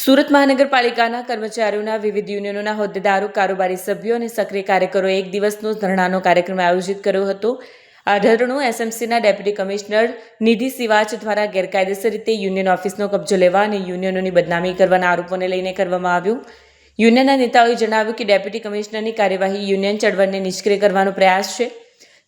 સુરત મહાનગરપાલિકાના કર્મચારીઓના વિવિધ યુનિયનોના હોદ્દેદારો, કારોબારી સભ્યો અને સક્રિય કાર્યકરોએ એક દિવસનો ધરણાનો કાર્યક્રમ આયોજિત કર્યો હતો. આ ધરણો એસએમસીના ડેપ્યુટી કમિશનર નિધિ સિવાચ દ્વારા ગેરકાયદેસર રીતે યુનિયન ઓફિસનો કબજો લેવા અને યુનિયનોની બદનામી કરવાના આરોપોને લઈને કરવામાં આવ્યું. યુનિયનના નેતાઓએ જણાવ્યું કે ડેપ્યુટી કમિશનરની કાર્યવાહી યુનિયન ચળવળને નિષ્ક્રિય કરવાનો પ્રયાસ છે.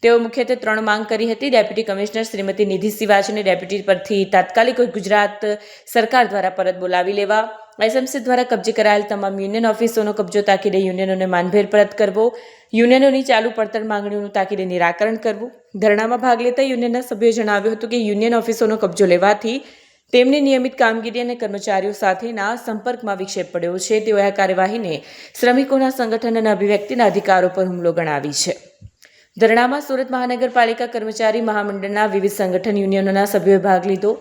તેઓ મુખ્યત્વે 3 માંગ કરી હતી. ડેપ્યુટી કમિશનર શ્રીમતી નિધિ સિવાચને ડેપ્યુટી પરથી તાત્કાલિક ગુજરાત સરકાર દ્વારા પરત બોલાવી લેવા, એસએમસી દ્વારા કબજે કરાયેલ તમામ યુનિયન ઓફિસોનો કબજો તાકીદે યુનિયનોને માનભેર પરત કરવો, યુનિયનોની ચાલુ પડતર માંગણીઓનું તાકીદે નિરાકરણ કરવું. ધરણામાં ભાગ લેતા યુનિયનના સભ્યોએ જણાવ્યું હતું કે યુનિયન ઓફિસોનો કબજો લેવાથી તેમની નિયમિત કામગીરી અને કર્મચારીઓ સાથેના સંપર્કમાં વિક્ષેપ પડ્યો છે. તેઓએ આ કાર્યવાહીને શ્રમિકોના સંગઠન અને અભિવ્યક્તિના અધિકારો પર હુમલો ગણાવી છે. ધરણામાં સુરત મહાનગરપાલિકા કર્મચારી મહામંડળના વિવિધ સંગઠન યુનિયનોના સભ્યોએ ભાગ લીધો.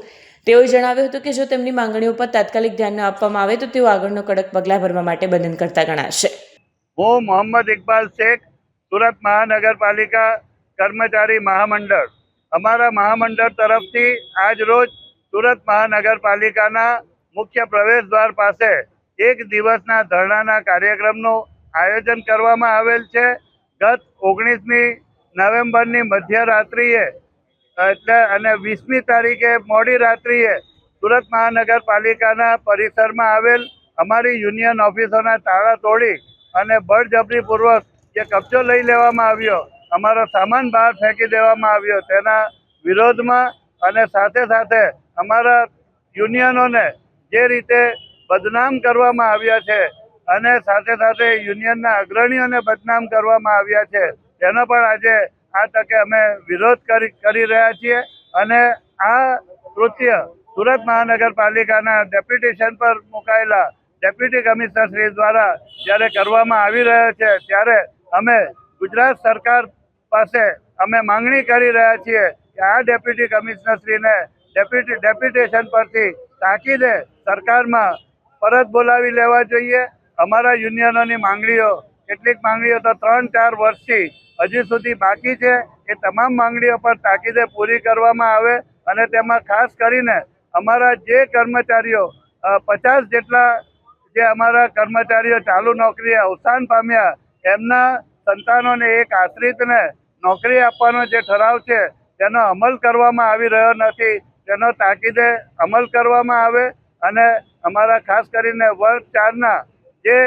તેઓએ જણાવ્યું હતું કે જો તેમની માંગણીઓ પર તાત્કાલિક ધ્યાન ન આપવામાં આવે તો તેઓ આગળનો કડક પગલાં ભરવા માટે બંધનકર્તા ગણાશે. હું મોહમ્મદ ઇકબાલ શેખ, સુરત મહાનગરપાલિકા કર્મચારી મહામંડળ. અમારા મહામંડળ તરફથી આજ રોજ સુરત મહાનગરપાલિકાના મુખ્ય પ્રવેશદ્વાર પાસે એક દિવસના ધરણાના કાર્યક્રમનું આયોજન કરવામાં આવેલ છે. ગત 19મી નવેમ્બરની મધ્યરાત્રિએ અને 20મી તારીખે મોડી રાત્રિએ સુરત મહાનગરપાલિકાના પરિસરમાં આવેલ અમારી યુનિયન ઓફિસોના તાળા તોડી અને બળજબરીપૂર્વક જે કબજો લઈ લેવામાં આવ્યો, અમારો સામાન બહાર ફેંકી દેવામાં આવ્યો, તેના વિરોધમાં અને સાથે સાથે અમારા યુનિયનોને જે રીતે બદનામ કરવામાં આવ્યા છે અને સાથે સાથે યુનિયનના અગ્રણીઓને બદનામ કરવામાં આવ્યા છે, તેનો પણ આજે આ તકે અમે વિરોધ કરી રહ્યા છીએ. અને આ કૃત્ય સુરત મહાનગરપાલિકાના ડેપ્યુટેશન પર મુકાયેલા ડેપ્યુટી કમિશનર શ્રી દ્વારા જ્યારે કરવામાં આવી રહ્યો છે, ત્યારે અમે ગુજરાત સરકાર પાસે અમે માંગણી કરી રહ્યા છીએ કે આ ડેપ્યુટી કમિશનર શ્રીને ડેપ્યુટેશન પરથી તાકીદે સરકારમાં પરત બોલાવી લેવા જોઈએ. અમારા યુનિયનોની માંગણીઓ, કેટલીક માંગણીઓ તો 3-4 વર્ષથી હજી સુધી બાકી છે. એ તમામ માંગણીઓ પર તાકીદે પૂરી કરવામાં આવે અને તેમાં ખાસ કરીને અમારા જે કર્મચારીઓ 50 જેટલા જે અમારા કર્મચારીઓ ચાલુ નોકરીએ અવસાન પામ્યા, એમના સંતાનોને એક આશ્રિતને નોકરી આપવાનો જે ઠરાવ છે તેનો અમલ કરવામાં આવી રહ્યો નથી. તેનો તાકીદે અમલ કરવામાં આવે અને અમારા ખાસ કરીને વર્ગ 4ના જે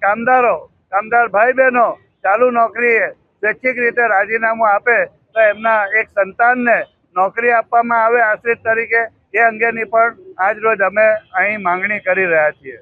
કામદાર ભાઈ બહેનો ચાલુ નોકરીએ સ્વૈચ્છિક રીતે રાજીનામું આપે તો એમના એક સંતાનને નોકરી આપવામાં આવે આશ્રિત તરીકે. એ અંગેની પણ આજ રોજ અમે અહીં માંગણી કરી રહ્યા છીએ.